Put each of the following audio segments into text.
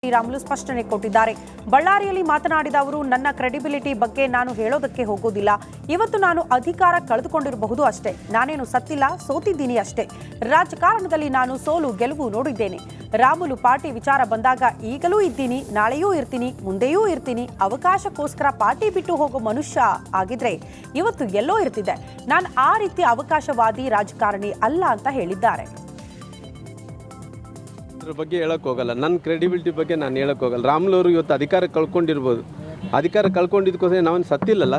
ಶ್ರೀರಾಮುಲು ಸ್ಪಷ್ಟನೆ ಕೊಟ್ಟಿದ್ದಾರೆ. ಬಳ್ಳಾರಿಯಲ್ಲಿ ಮಾತನಾಡಿದ ಅವರು, ನನ್ನ ಕ್ರೆಡಿಬಿಲಿಟಿ ಬಗ್ಗೆ ನಾನು ಹೇಳೋದಕ್ಕೆ ಹೋಗೋದಿಲ್ಲ. ಇವತ್ತು ನಾನು ಅಧಿಕಾರ ಕಳೆದುಕೊಂಡಿರಬಹುದು ಅಷ್ಟೇ. ನಾನೇನು ಸತ್ತಿಲ್ಲ, ಸೋತಿದ್ದೀನಿ ಅಷ್ಟೇ. ರಾಜಕಾರಣದಲ್ಲಿ ನಾನು ಸೋಲು ಗೆಲುವು ನೋಡಿದ್ದೇನೆ. ರಾಮುಲು ಪಾರ್ಟಿ ವಿಚಾರ ಬಂದಾಗ ಈಗಲೂ ಇದ್ದೀನಿ, ನಾಳೆಯೂ ಇರ್ತೀನಿ, ಮುಂದೆಯೂ ಇರ್ತೀನಿ. ಅವಕಾಶಕ್ಕೋಸ್ಕರ ಪಾರ್ಟಿ ಬಿಟ್ಟು ಹೋಗೋ ಮನುಷ್ಯ ಆಗಿದ್ರೆ ಇವತ್ತು ಎಲ್ಲೋ ಇರ್ತಿದ್ದೆ. ನಾನು ಆ ರೀತಿ ಅವಕಾಶವಾದಿ ರಾಜಕಾರಣಿ ಅಲ್ಲ ಅಂತ ಹೇಳಿದ್ದಾರೆ. ಬಗ್ಗೆ ಹೇಳಕ್ ಹೋಗಲ್ಲ, ನನ್ನ ಕ್ರೆಡಿಬಿಲಿಟಿ ಬಗ್ಗೆ ನಾನು ಹೇಳಕ್ ಹೋಗಲ್ಲ. ರಾಮುಲು ಅವರು ಇವತ್ತು ಅಧಿಕಾರ ಕಳ್ಕೊಂಡಿರ್ಬೋದು. ಅಧಿಕಾರ ಕಳ್ಕೊಂಡಿದ್ದಕ್ಕೋಸ್ಕರ ನಾವೇನು ಸತ್ತಿಲ್ಲಲ್ಲ.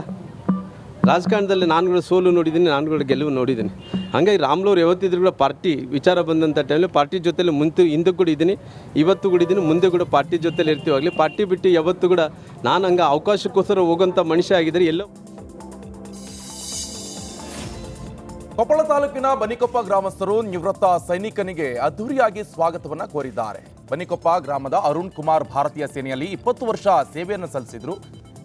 ರಾಜಕಾರಣದಲ್ಲಿ ನಾನುಗಳು ಸೋಲು ನೋಡಿದ್ದೀನಿ, ನಾನುಗಳು ಗೆಲುವು ನೋಡಿದ್ದೀನಿ. ಹಾಗಾಗಿ ರಾಮುಲು ಅವರು ಯಾವತ್ತಿದ್ರು ಕೂಡ ಪಾರ್ಟಿ ವಿಚಾರ ಬಂದಂಥ ಟೈಮಲ್ಲಿ ಪಾರ್ಟಿ ಜೊತೆಲಿ ಹಿಂದೆ ಕೂಡ ಇದ್ದೀನಿ, ಇವತ್ತು ಕೂಡ ಇದ್ದೀನಿ, ಮುಂದೆ ಕೂಡ ಪಾರ್ಟಿ ಜೊತೆಲಿ ಇರ್ತೀವಾಗಲಿ. ಪಾರ್ಟಿ ಬಿಟ್ಟು ಯಾವತ್ತೂ ಕೂಡ ನಾನು ಹಂಗೆ ಅವಕಾಶಕ್ಕೋಸ್ಕರ ಹೋಗೋಂಥ ಮನುಷ್ಯ ಆಗಿದ್ದರೆ ಎಲ್ಲೋ. ಕೊಪ್ಪಳ ತಾಲೂಕಿನ ಬನ್ನಿಕೊಪ್ಪ ಗ್ರಾಮಸ್ಥರು ನಿವೃತ್ತ ಸೈನಿಕನಿಗೆ ಅದ್ದೂರಿಯಾಗಿ ಸ್ವಾಗತವನ್ನ ಕೋರಿದ್ದಾರೆ. ಬನ್ನಿಕೊಪ್ಪ ಗ್ರಾಮದ ಅರುಣ್ ಕುಮಾರ್ ಭಾರತೀಯ ಸೇನೆಯಲ್ಲಿ 20 ವರ್ಷ ಸೇವೆಯನ್ನು ಸಲ್ಲಿಸಿದ್ರು.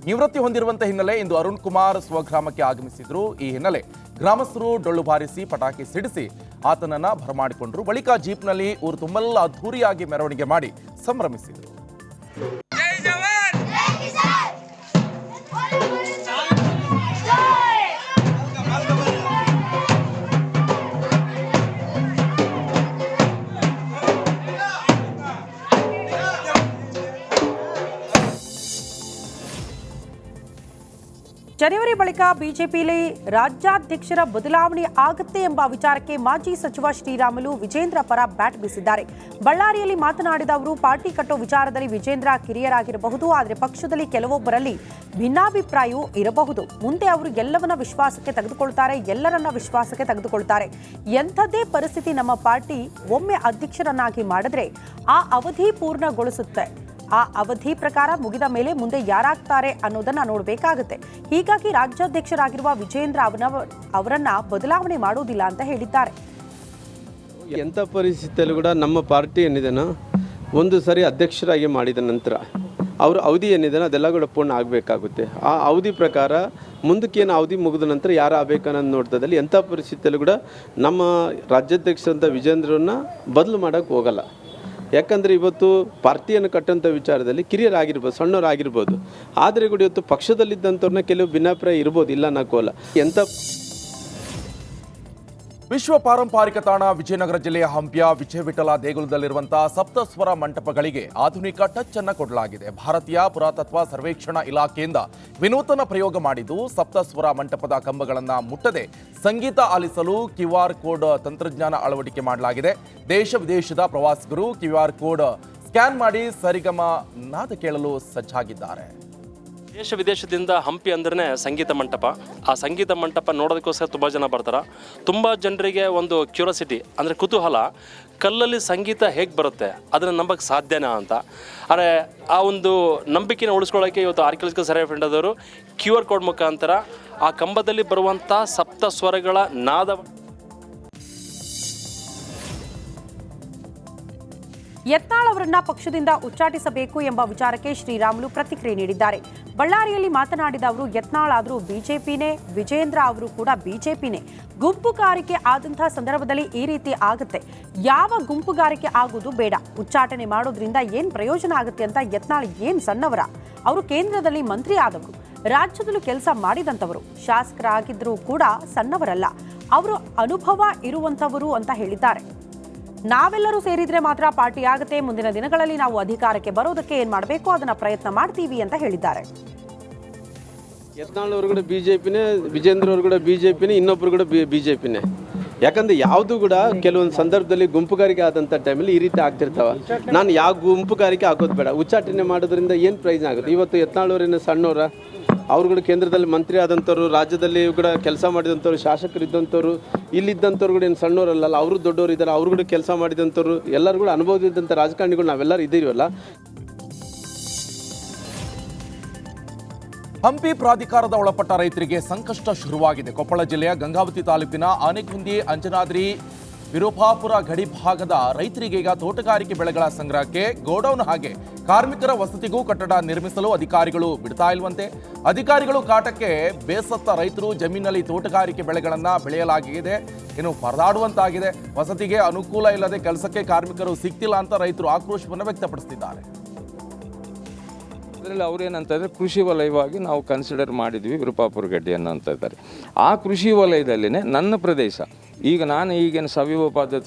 ನಿವೃತ್ತಿ ಹೊಂದಿರುವಂತಹ ಹಿನ್ನೆಲೆ ಇಂದು ಅರುಣ್ ಕುಮಾರ್ ಸ್ವಗ್ರಾಮಕ್ಕೆ ಆಗಮಿಸಿದ್ರು. ಈ ಹಿನ್ನೆಲೆ ಗ್ರಾಮಸ್ಥರು ಡೊಳ್ಳು ಬಾರಿಸಿ ಪಟಾಕಿ ಸಿಡಿಸಿ ಆತನನ್ನ ಬರಮಾಡಿಕೊಂಡ್ರು. ಬಳಿಕ ಜೀಪ್ನಲ್ಲಿ ಊರು ತುಂಬೆಲ್ಲ ಅದ್ದೂರಿಯಾಗಿ ಮೆರವಣಿಗೆ ಮಾಡಿ ಸಂಭ್ರಮಿಸಿದ್ರು. ಜನವರಿ ಬಳಿಕ ಬಿಜೆಪಿಯಲ್ಲಿ ರಾಜ್ಯಾಧ್ಯಕ್ಷರ ಬದಲಾವಣೆ ಆಗುತ್ತೆ ಎಂಬ ವಿಚಾರಕ್ಕೆ ಮಾಜಿ ಸಚಿವ ಶ್ರೀರಾಮುಲು ವಿಜೇಂದ್ರ ಪರ ಬ್ಯಾಟ್ ಬೀಸಿದ್ದಾರೆ. ಬಳ್ಳಾರಿಯಲ್ಲಿ ಮಾತನಾಡಿದ ಅವರು, ಪಾರ್ಟಿ ಕಟ್ಟೋ ವಿಚಾರದಲ್ಲಿ ವಿಜೇಂದ್ರ ಕಿರಿಯರಾಗಿರಬಹುದು, ಆದರೆ ಪಕ್ಷದಲ್ಲಿ ಕೆಲವೊಬ್ಬರಲ್ಲಿ ಭಿನ್ನಾಭಿಪ್ರಾಯವೂ ಇರಬಹುದು. ಮುಂದೆ ಅವರು ಎಲ್ಲರನ್ನ ವಿಶ್ವಾಸಕ್ಕೆ ತೆಗೆದುಕೊಳ್ತಾರೆ. ಎಂಥದೇ ಪರಿಸ್ಥಿತಿ ನಮ್ಮ ಪಾರ್ಟಿ ಒಮ್ಮೆ ಅಧ್ಯಕ್ಷರನ್ನಾಗಿ ಮಾಡಿದ್ರೆ ಆ ಅವಧಿ ಪೂರ್ಣಗೊಳಿಸುತ್ತೆ. ಆ ಅವಧಿ ಪ್ರಕಾರ ಮುಗಿದ ಮೇಲೆ ಮುಂದೆ ಯಾರಾಗ್ತಾರೆ ಅನ್ನೋದನ್ನ ನೋಡಬೇಕಾಗುತ್ತೆ. ಹೀಗಾಗಿ ರಾಜ್ಯಾಧ್ಯಕ್ಷರಾಗಿರುವ ವಿಜೇಂದ್ರ ಅವರನ್ನ ಬದಲಾವಣೆ ಮಾಡೋದಿಲ್ಲ ಅಂತ ಹೇಳಿದ್ದಾರೆ. ಎಂಥ ಪರಿಸ್ಥಿತಿಯಲ್ಲೂ ಕೂಡ ನಮ್ಮ ಪಾರ್ಟಿ ಏನಿದೆನೋ ಒಂದು ಸರಿ ಅಧ್ಯಕ್ಷರಾಗಿ ಮಾಡಿದ ನಂತರ ಅವ್ರ ಅವಧಿ ಏನಿದೆನೋ ಅದೆಲ್ಲ ಕೂಡ ಪೂರ್ಣ ಆಗಬೇಕಾಗುತ್ತೆ. ಆ ಅವಧಿ ಪ್ರಕಾರ ಮುಂದಕ್ಕೇನು ಅವಧಿ ಮುಗಿದ ನಂತರ ಯಾರು ಆಗಬೇಕನ್ನೋದು ನೋಡ್ತದಲ್ಲಿ ಎಂಥ ಪರಿಸ್ಥಿತಿಯಲ್ಲೂ ಕೂಡ ನಮ್ಮ ರಾಜ್ಯಾಧ್ಯಕ್ಷರಂಥ ವಿಜೇಂದ್ರನ್ನ ಬದಲು ಮಾಡೋಕ್ಕೆ ಹೋಗಲ್ಲ. ಯಾಕಂದರೆ ಇವತ್ತು ಪಾರ್ಟಿಯನ್ನು ಕಟ್ಟಂಥ ವಿಚಾರದಲ್ಲಿ ಕಿರಿಯರಾಗಿರ್ಬೋದು, ಸಣ್ಣವರಾಗಿರ್ಬೋದು, ಆದರೆ ಕೂಡ ಇವತ್ತು ಪಕ್ಷದಲ್ಲಿದ್ದಂಥವ್ರನ್ನ ಕೆಲವು ಭಿನ್ನಾಭಿಪ್ರಾಯ ಇರ್ಬೋದು, ಇಲ್ಲ ಅನ್ನೋಲ್ಲ. ವಿಶ್ವ ಪಾರಂಪರಿಕ ತಾಣ ವಿಜಯನಗರ ಜಿಲ್ಲೆಯ ಹಂಪಿಯ ವಿಜಯ ವಿಠಲ ದೇಗುಲದಲ್ಲಿರುವಂತಹ ಸಪ್ತಸ್ವರ ಮಂಟಪಗಳಿಗೆ ಆಧುನಿಕ ಟಚ್ ಅನ್ನು ಕೊಡಲಾಗಿದೆ. ಭಾರತೀಯ ಪುರಾತತ್ವ ಸರ್ವೇಕ್ಷಣಾ ಇಲಾಖೆಯಿಂದ ವಿನೂತನ ಪ್ರಯೋಗ ಮಾಡಿದ್ದು, ಸಪ್ತಸ್ವರ ಮಂಟಪದ ಕಂಬಗಳನ್ನು ಮುಟ್ಟದೆ ಸಂಗೀತ ಆಲಿಸಲು QR ಕೋಡ್ ತಂತ್ರಜ್ಞಾನ ಅಳವಡಿಕೆ ಮಾಡಲಾಗಿದೆ. ದೇಶ ವಿದೇಶದ ಪ್ರವಾಸಿಗರು QR ಕೋಡ್ ಸ್ಕ್ಯಾನ್ ಮಾಡಿ ಸರಿಗಮ ನಾದ ಕೇಳಲು ಸಜ್ಜಾಗಿದ್ದಾರೆ. ದೇಶ ವಿದೇಶದಿಂದ ಹಂಪಿ ಅಂದ್ರೆ ಸಂಗೀತ ಮಂಟಪ. ಆ ಸಂಗೀತ ಮಂಟಪ ನೋಡೋದಕ್ಕೋಸ್ಕರ ತುಂಬ ಜನ ಬರ್ತಾರೆ. ತುಂಬ ಜನರಿಗೆ ಒಂದು ಕ್ಯೂರಿಯಾಸಿಟಿ ಅಂದರೆ ಕುತೂಹಲ, ಕಲ್ಲಲ್ಲಿ ಸಂಗೀತ ಹೇಗೆ ಬರುತ್ತೆ, ಅದನ್ನು ನಂಬಕ್ಕೆ ಸಾಧ್ಯನಾ ಅಂತ. ಆದರೆ ಆ ಒಂದು ನಂಬಿಕೆನ ಉಳಿಸ್ಕೊಳ್ಳೋಕ್ಕೆ ಇವತ್ತು ಆರ್ಕಿಯಾಲಜಿಕಲ್ ಸರ್ವೆ ಆಫ್ ಇಂಡಿಯಾದವರು QR ಕೋಡ್ ಮುಖಾಂತರ ಆ ಕಂಬದಲ್ಲಿ ಬರುವಂಥ ಸಪ್ತ ಸ್ವರಗಳ ನಾದ. ಯತ್ನಾಳ್ ಅವರನ್ನ ಪಕ್ಷದಿಂದ ಉಚ್ಚಾಟಿಸಬೇಕು ಎಂಬ ವಿಚಾರಕ್ಕೆ ಶ್ರೀರಾಮುಲು ಪ್ರತಿಕ್ರಿಯೆ ನೀಡಿದ್ದಾರೆ. ಬಳ್ಳಾರಿಯಲ್ಲಿ ಮಾತನಾಡಿದ ಅವರು, ಯತ್ನಾಳ್ ಆದರೂ ಬಿಜೆಪಿನೇ, ವಿಜೇಂದ್ರ ಅವರು ಕೂಡ ಬಿಜೆಪಿನೇ. ಗುಂಪುಗಾರಿಕೆ ಆದಂತಹ ಸಂದರ್ಭದಲ್ಲಿ ಈ ರೀತಿ ಆಗುತ್ತೆ. ಯಾವ ಗುಂಪುಗಾರಿಕೆ ಆಗುವುದು ಬೇಡ. ಉಚ್ಚಾಟನೆ ಮಾಡೋದ್ರಿಂದ ಏನ್ ಪ್ರಯೋಜನ ಆಗುತ್ತೆ ಅಂತ. ಯತ್ನಾಳ್ ಏನ್ ಸಣ್ಣವರ? ಅವರು ಕೇಂದ್ರದಲ್ಲಿ ಮಂತ್ರಿ ಆದವರು, ರಾಜ್ಯದಲ್ಲೂ ಕೆಲಸ ಮಾಡಿದಂಥವರು, ಶಾಸಕರಾಗಿದ್ದರೂ ಕೂಡ ಸಣ್ಣವರಲ್ಲ. ಅವರು ಅನುಭವ ಇರುವಂಥವರು ಅಂತ ಹೇಳಿದ್ದಾರೆ. ನಾವೆಲ್ಲರೂ ಸೇರಿದ್ರೆ ಮಾತ್ರ ಪಾರ್ಟಿ ಆಗುತ್ತೆ. ಮುಂದಿನ ದಿನಗಳಲ್ಲಿ ನಾವು ಅಧಿಕಾರಕ್ಕೆ ಬರೋದಕ್ಕೆ ಏನ್ ಮಾಡಬೇಕು ಅದನ್ನ ಪ್ರಯತ್ನ ಮಾಡ್ತೀವಿ ಅಂತ ಹೇಳಿದ್ದಾರೆ. ಯತ್ನಾಳ್ ಅವರು ಕೂಡ ಬಿಜೆಪಿನೇ, ವಿಜೇಂದ್ರ ಅವರು ಕೂಡ ಬಿಜೆಪಿನೇ, ಇನ್ನೊಬ್ಬರು ಕೂಡ ಬಿಜೆಪಿನೇ. ಯಾಕಂದರೆ ಯಾವುದು ಕೂಡ ಕೆಲವೊಂದು ಸಂದರ್ಭದಲ್ಲಿ ಗುಂಪುಗಾರಿಕೆ ಆದಂಥ ಟೈಮಲ್ಲಿ ಈ ರೀತಿ ಆಗ್ತಿರ್ತಾವ. ನಾನು ಯಾವ ಗುಂಪುಗಾರಿಕೆ ಆಗೋದು ಬೇಡ. ಉಚ್ಚಾಟನೆ ಮಾಡೋದ್ರಿಂದ ಏನು ಪ್ರಯೋಜನ ಆಗುತ್ತೆ? ಇವತ್ತು ಯತ್ನಾಳ್ ಅವರೇನು ಸಣ್ಣವರ? ಅವರು ಕೂಡ ಕೇಂದ್ರದಲ್ಲಿ ಮಂತ್ರಿ ಆದಂಥವ್ರು, ರಾಜ್ಯದಲ್ಲಿ ಕೂಡ ಕೆಲಸ ಮಾಡಿದಂಥವ್ರು, ಶಾಸಕರಿದ್ದಂಥವ್ರು, ಇಲ್ಲಿದ್ದಂಥವ್ರು ಕೂಡ ಏನು ಸಣ್ಣವರಲ್ಲ, ಅವರು ದೊಡ್ಡವರು ಇದ್ದಾರೆ. ಅವರು ಕೂಡ ಕೆಲಸ ಮಾಡಿದಂಥವ್ರು, ಎಲ್ಲರೂ ಕೂಡ ಅನುಭವದಿದ್ದಂಥ ರಾಜಕಾರಣಿಗಳು ನಾವೆಲ್ಲರೂ ಇದ್ದೀವಲ್ಲ. ಹಂಪಿ ಪ್ರಾಧಿಕಾರದ ಒಳಪಟ್ಟ ರೈತರಿಗೆ ಸಂಕಷ್ಟ ಶುರುವಾಗಿದೆ. ಕೊಪ್ಪಳ ಜಿಲ್ಲೆಯ ಗಂಗಾವತಿ ತಾಲೂಕಿನ ಆನೆಗುಂದಿ, ಅಂಜನಾದ್ರಿ, ವಿರೂಪಾಪುರ ಗಡಿ ಭಾಗದ ರೈತರಿಗೆ ಈಗ ತೋಟಗಾರಿಕೆ ಬೆಳೆಗಳ ಸಂಗ್ರಹಕ್ಕೆ ಗೋಡೌನ್ ಹಾಗೆ ಕಾರ್ಮಿಕರ ವಸತಿಗೂ ಕಟ್ಟಡ ನಿರ್ಮಿಸಲು ಅಧಿಕಾರಿಗಳು ಬಿಡ್ತಾ ಇಲ್ವಂತೆ. ಅಧಿಕಾರಿಗಳು ಕಾಟಕ್ಕೆ ಬೇಸತ್ತ ರೈತರು ಜಮೀನಲ್ಲಿ ತೋಟಗಾರಿಕೆ ಬೆಳೆಗಳನ್ನು ಬೆಳೆಯಲಾಗಿದೆ. ಇನ್ನು ಪರದಾಡುವಂತಾಗಿದೆ. ವಸತಿಗೆ ಅನುಕೂಲ ಇಲ್ಲದೆ ಕೆಲಸಕ್ಕೆ ಕಾರ್ಮಿಕರು ಸಿಗ್ತಿಲ್ಲ ಅಂತ ರೈತರು ಆಕ್ರೋಶವನ್ನು ವ್ಯಕ್ತಪಡಿಸುತ್ತಿದ್ದಾರೆ. ಅದರಲ್ಲಿ ಅವ್ರೇನಂತಂದರೆ ಕೃಷಿ ವಲಯವಾಗಿ ನಾವು ಕನ್ಸಿಡರ್ ಮಾಡಿದ್ವಿ ವಿರುಪಾಪುರ ಗಡ್ಡೆಯನ್ನು ಅಂತ ಇದ್ದಾರೆ. ಆ ಕೃಷಿ ವಲಯದಲ್ಲಿನೇ ನನ್ನ ಪ್ರದೇಶ ಈಗ ನಾನು ಈಗಿನ ಸಾವಯವ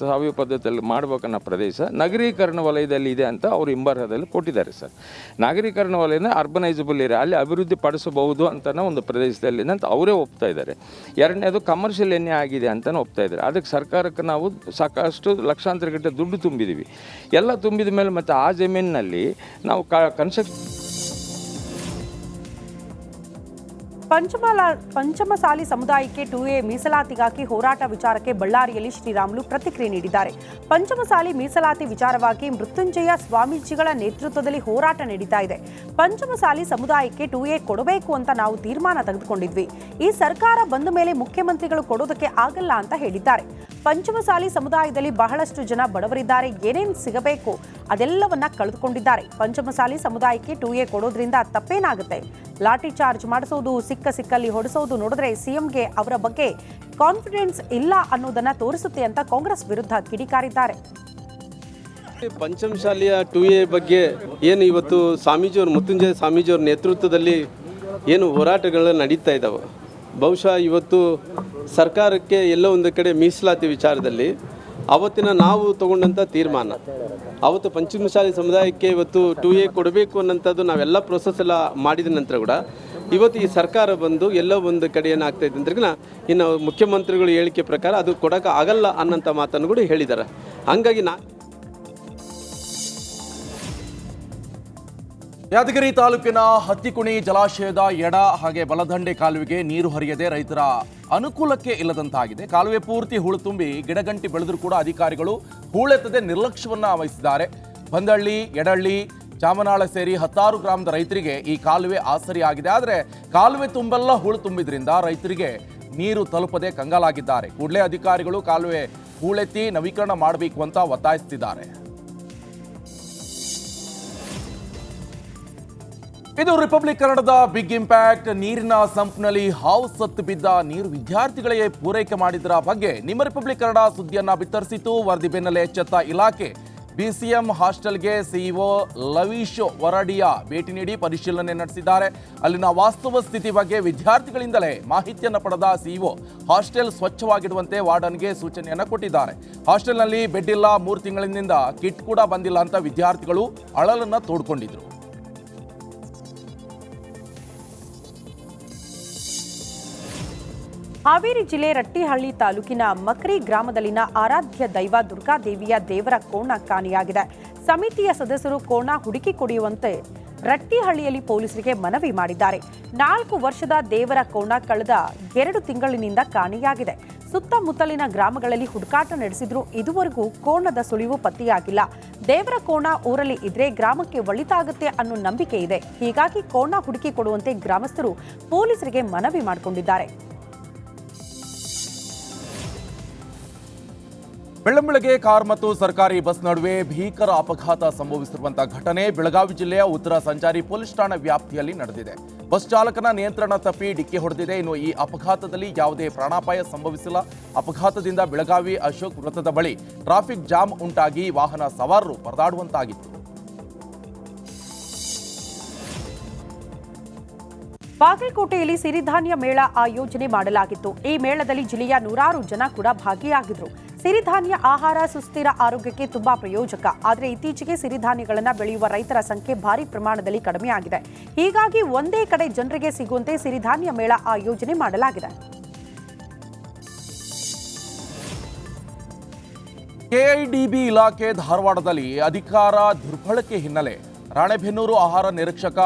ಪದ್ಧತಿಯಲ್ಲಿ ಮಾಡ್ಬೇಕನ್ನೋ ಪ್ರದೇಶ ನಗರೀಕರಣ ವಲಯದಲ್ಲಿ ಇದೆ ಅಂತ ಅವರು ಹಿಂಬರಹದಲ್ಲಿ ಕೊಟ್ಟಿದ್ದಾರೆ ಸರ್. ನಗರೀಕರಣ ವಲಯನ ಅರ್ಬನೈಸಬಲ್ ಏರಿಯಾ ಅಲ್ಲಿ ಅಭಿವೃದ್ಧಿ ಪಡಿಸಬಹುದು ಅಂತಲೇ ಒಂದು ಪ್ರದೇಶದಲ್ಲಿ ಅಂತ ಅವರೇ ಒಪ್ತಾ ಇದ್ದಾರೆ. ಎರಡನೇದು ಕಮರ್ಷಿಯಲ್ ಎಣ್ಣೆ ಆಗಿದೆ ಅಂತಲೇ ಒಪ್ತಾ ಇದ್ದಾರೆ. ಅದಕ್ಕೆ ಸರ್ಕಾರಕ್ಕೆ ನಾವು ಸಾಕಷ್ಟು ಲಕ್ಷಾಂತರ ಗಟ್ಟಲೆ ದುಡ್ಡು ತುಂಬಿದ್ದೀವಿ. ಎಲ್ಲ ತುಂಬಿದ ಮೇಲೆ ಮತ್ತು ಆ ಜಮೀನಿನಲ್ಲಿ ನಾವು ಪಂಚಮಸಾಲಿ ಸಮುದಾಯಕ್ಕೆ 2A ಮೀಸಲಾತಿಗಾಗಿ ಹೋರಾಟ ವಿಚಾರಕ್ಕೆ ಬಳ್ಳಾರಿಯಲ್ಲಿ ಶ್ರೀರಾಮುಲು ಪ್ರತಿಕ್ರಿಯೆ ನೀಡಿದ್ದಾರೆ. ಪಂಚಮಸಾಲಿ ಮೀಸಲಾತಿ ವಿಚಾರವಾಗಿ ಮೃತ್ಯುಂಜಯ ಸ್ವಾಮೀಜಿಗಳ ನೇತೃತ್ವದಲ್ಲಿ ಹೋರಾಟ ನಡೀತಾ ಇದೆ. ಪಂಚಮಸಾಲಿ ಸಮುದಾಯಕ್ಕೆ 2A ಕೊಡಬೇಕು ಅಂತ ನಾವು ತೀರ್ಮಾನ ತೆಗೆದುಕೊಂಡಿದ್ವಿ. ಈ ಸರ್ಕಾರ ಬಂದ ಮೇಲೆ ಮುಖ್ಯಮಂತ್ರಿಗಳು ಕೊಡೋದಕ್ಕೆ ಆಗಲ್ಲ ಅಂತ ಹೇಳಿದ್ದಾರೆ. ಪಂಚಮಸಾಲಿ ಸಮುದಾಯದಲ್ಲಿ ಬಹಳಷ್ಟು ಜನ ಬಡವರಿದ್ದಾರೆ. ಏನೇನು ಸಿಗಬೇಕು ಅದೆಲ್ಲವನ್ನ ಕಳೆದುಕೊಂಡಿದ್ದಾರೆ. ಪಂಚಮಸಾಲಿ ಸಮುದಾಯಕ್ಕೆ 2A ಕೊಡೋದ್ರಿಂದ ತಪ್ಪೇನಾಗುತ್ತೆ? ಲಾಠಿ ಚಾರ್ಜ್ ಮಾಡಿಸೋದು, ಸಿಕ್ಕಲ್ಲಿ ಹೊಡೆಸೋದು ನೋಡಿದ್ರೆ ಸಿಎಂಗೆ ಅವರ ಬಗ್ಗೆ ಕಾನ್ಫಿಡೆನ್ಸ್ ಇಲ್ಲ ಅನ್ನೋದನ್ನ ತೋರಿಸುತ್ತೆ ಅಂತ ಕಾಂಗ್ರೆಸ್ ವಿರುದ್ಧ ಕಿಡಿಕಾರಿದ್ದಾರೆ. ಪಂಚಮಶಾಲಿಯ 2A ಬಗ್ಗೆ ಏನು ಇವತ್ತು ಸ್ವಾಮೀಜಿಯವರು ಮೃತ್ಯುಂಜಯ ಸ್ವಾಮೀಜಿಯವ್ರ ನೇತೃತ್ವದಲ್ಲಿ ಏನು ಹೋರಾಟಗಳು ನಡೀತಾ ಇದ್ದಾವೆ, ಬಹುಶಃ ಇವತ್ತು ಸರ್ಕಾರಕ್ಕೆ ಎಲ್ಲೋ ಒಂದು ಕಡೆ ಮೀಸಲಾತಿ ವಿಚಾರದಲ್ಲಿ ಅವತ್ತಿನ ನಾವು ತಗೊಂಡಂಥ ತೀರ್ಮಾನ, ಅವತ್ತು ಪಂಚಮಸಾಲಿ ಸಮುದಾಯಕ್ಕೆ ಇವತ್ತು 2A ಕೊಡಬೇಕು ಅನ್ನೋಂಥದ್ದು ನಾವೆಲ್ಲ ಪ್ರೋಸೆಸ್ ಎಲ್ಲ ಮಾಡಿದ ನಂತರ ಕೂಡ ಇವತ್ತು ಈ ಸರ್ಕಾರ ಬಂದು ಎಲ್ಲೋ ಒಂದು ಕಡೆ ಏನಾಗ್ತಾಯಿದೆ ಅಂದ್ರೆ ಇನ್ನು ಮುಖ್ಯಮಂತ್ರಿಗಳು ಹೇಳಿಕೆ ಪ್ರಕಾರ ಅದು ಕೊಡೋಕೆ ಆಗಲ್ಲ ಅನ್ನೋಂಥ ಮಾತನ್ನು ಕೂಡ ಹೇಳಿದ್ದಾರೆ. ಹಾಗಾಗಿ ಯಾದಗಿರಿ ತಾಲೂಕಿನ ಹತ್ತಿಕುಣಿ ಜಲಾಶಯದ ಎಡ ಹಾಗೆ ಬಲದಂಡೆ ಕಾಲುವೆಗೆ ನೀರು ಹರಿಯದೆ ರೈತರ ಅನುಕೂಲಕ್ಕೆ ಇಲ್ಲದಂತಾಗಿದೆ. ಕಾಲುವೆ ಪೂರ್ತಿ ಹೂಳು ತುಂಬಿ ಗಿಡಗಂಟಿ ಬೆಳೆದರೂ ಕೂಡ ಅಧಿಕಾರಿಗಳು ಹೂಳೆತ್ತದೆ ನಿರ್ಲಕ್ಷ್ಯವನ್ನ ವಹಿಸಿದ್ದಾರೆ. ಬಂದಳ್ಳಿ, ಎಡಳ್ಳಿ, ಚಾಮನಾಳ ಸೇರಿ 10 ಗ್ರಾಮದ ರೈತರಿಗೆ ಈ ಕಾಲುವೆ ಆಸರಿ ಆಗಿದೆ. ಆದರೆ ಕಾಲುವೆ ತುಂಬೆಲ್ಲ ಹೂಳು ತುಂಬಿದ್ರಿಂದ ರೈತರಿಗೆ ನೀರು ತಲುಪದೆ ಕಂಗಾಲಾಗಿದ್ದಾರೆ. ಕೂಡಲೇ ಅಧಿಕಾರಿಗಳು ಕಾಲುವೆ ಹೂಳೆತ್ತಿ ನವೀಕರಣ ಮಾಡಬೇಕು ಅಂತ ಒತ್ತಾಯಿಸುತ್ತಿದ್ದಾರೆ. ಇದು ರಿಪಬ್ಲಿಕ್ ಕನ್ನಡದ ಬಿಗ್ ಇಂಪ್ಯಾಕ್ಟ್. ನೀರಿನ ಸಂಪ್ನಲ್ಲಿ ಹಾವು ಸತ್ತು ಬಿದ್ದ ನೀರು ವಿದ್ಯಾರ್ಥಿಗಳಿಗೆ ಪೂರೈಕೆ ಮಾಡಿದರ ಬಗ್ಗೆ ನಿಮ್ಮ ರಿಪಬ್ಲಿಕ್ ಕನ್ನಡ ಸುದ್ದಿಯನ್ನ ಬಿತ್ತರಿಸಿತು. ವರದಿ ಬೆನ್ನಲ್ಲೇ ಎಚ್ಚೆತ್ತ ಇಲಾಖೆ BCM ಹಾಸ್ಟೆಲ್ಗೆ CEO ಲವೀಶ್ ವರಡಿಯಾ ಭೇಟಿ ನೀಡಿ ಪರಿಶೀಲನೆ ನಡೆಸಿದ್ದಾರೆ. ಅಲ್ಲಿನ ವಾಸ್ತವ ಸ್ಥಿತಿ ಬಗ್ಗೆ ವಿದ್ಯಾರ್ಥಿಗಳಿಂದಲೇ ಮಾಹಿತಿಯನ್ನು ಪಡೆದ CEO ಹಾಸ್ಟೆಲ್ ಸ್ವಚ್ಛವಾಗಿಡುವಂತೆ ವಾರ್ಡನ್ಗೆ ಸೂಚನೆಯನ್ನು ಕೊಟ್ಟಿದ್ದಾರೆ. ಹಾಸ್ಟೆಲ್ನಲ್ಲಿ ಬೆಡ್ ಇಲ್ಲ, 3 ತಿಂಗಳಿನಿಂದ ಕಿಟ್ ಕೂಡ ಬಂದಿಲ್ಲ ಅಂತ ವಿದ್ಯಾರ್ಥಿಗಳು ಅಳಲನ್ನ ತೋಡ್ಕೊಂಡಿದ್ರು. ಹಾವೇರಿ ಜಿಲ್ಲೆ ರಟ್ಟಿಹಳ್ಳಿ ತಾಲೂಕಿನ ಮಕ್ರಿ ಗ್ರಾಮದಲ್ಲಿನ ಆರಾಧ್ಯ ದೈವ ದುರ್ಗಾದೇವಿಯ ದೇವರ ಕೋಣ ಕಾಣೆಯಾಗಿದೆ. ಸಮಿತಿಯ ಸದಸ್ಯರು ಕೋಣ ಹುಡುಕಿ ಕೊಡುವಂತೆ ರಟ್ಟಿಹಳ್ಳಿಯಲ್ಲಿ ಪೊಲೀಸರಿಗೆ ಮನವಿ ಮಾಡಿದ್ದಾರೆ. 4 ವರ್ಷದ ದೇವರ ಕೋಣ ಕಳೆದ 2 ತಿಂಗಳಿನಿಂದ ಕಾಣೆಯಾಗಿದೆ. ಸುತ್ತಮುತ್ತಲಿನ ಗ್ರಾಮಗಳಲ್ಲಿ ಹುಡುಕಾಟ ನಡೆಸಿದ್ರೂ ಇದುವರೆಗೂ ಕೋಣದ ಸುಳಿವು ಪತ್ತೆಯಾಗಿಲ್ಲ. ದೇವರ ಕೋಣ ಊರಲ್ಲಿ ಇದ್ರೆ ಗ್ರಾಮಕ್ಕೆ ಒಳಿತಾಗುತ್ತೆ ಅನ್ನೋ ನಂಬಿಕೆ ಇದೆ. ಹೀಗಾಗಿ ಕೋಣ ಹುಡುಕಿ ಕೊಡುವಂತೆ ಗ್ರಾಮಸ್ಥರು ಪೊಲೀಸರಿಗೆ ಮನವಿ ಮಾಡಿಕೊಂಡಿದ್ದಾರೆ. ಬೆಳ್ಳಂಬೆಳಗ್ಗೆ ಕಾರ್ ಮತ್ತು ಸರ್ಕಾರಿ ಬಸ್ ನಡುವೆ ಭೀಕರ ಅಪಘಾತ ಸಂಭವಿಸಿರುವಂತಹ ಘಟನೆ ಬೆಳಗಾವಿ ಜಿಲ್ಲೆಯ ಉತ್ತರ ಸಂಚಾರಿ ಪೊಲೀಸ್ ಠಾಣಾ ವ್ಯಾಪ್ತಿಯಲ್ಲಿ ನಡೆದಿದೆ. ಬಸ್ ಚಾಲಕನ ನಿಯಂತ್ರಣ ತಪ್ಪಿ ಡಿಕ್ಕಿ ಹೊಡೆದಿದೆ. ಇನ್ನು ಈ ಅಪಘಾತದಲ್ಲಿ ಯಾವುದೇ ಪ್ರಾಣಾಪಾಯ ಸಂಭವಿಸಿಲ್ಲ. ಅಪಘಾತದಿಂದ ಬೆಳಗಾವಿ ಅಶೋಕ್ ವೃತ್ತದ ಬಳಿ ಟ್ರಾಫಿಕ್ ಜಾಮ್ ಉಂಟಾಗಿ ವಾಹನ ಸವಾರರು ಪರದಾಡುವಂತಾಗಿತ್ತು. ಬಾಗಲಕೋಟೆಯಲ್ಲಿ ಸಿರಿಧಾನ್ಯ ಮೇಳ ಆಯೋಜನೆ ಮಾಡಲಾಗಿತ್ತು. ಈ ಮೇಳದಲ್ಲಿ ಜಿಲ್ಲೆಯ 100 ಜನ ಕೂಡ ಭಾಗಿಯಾಗಿದ್ರು. ಸಿರಿಧಾನ್ಯ ಆಹಾರ ಸುಸ್ಥಿರ ಆರೋಗ್ಯಕ್ಕೆ ತುಂಬಾ ಪ್ರಯೋಜಕ. ಆದರೆ ಇತ್ತೀಚೆಗೆ ಸಿರಿಧಾನ್ಯಗಳನ್ನು ಬೆಳೆಯುವ ರೈತರ ಸಂಖ್ಯೆ ಭಾರಿ ಪ್ರಮಾಣದಲ್ಲಿ ಕಡಿಮೆಯಾಗಿದೆ. ಹೀಗಾಗಿ ಒಂದೇ ಕಡೆ ಜನರಿಗೆ ಸಿಗುವಂತೆ ಸಿರಿಧಾನ್ಯ ಮೇಳ ಆಯೋಜನೆ ಮಾಡಲಾಗಿದೆ. KIDB ಇಲಾಖೆ ಧಾರವಾಡದಲ್ಲಿ ಅಧಿಕಾರ ದುರ್ಬಳಕೆ ಹಿನ್ನೆಲೆ ರಾಣೆಬೆನ್ನೂರು ಆಹಾರ ನಿರೀಕ್ಷಕ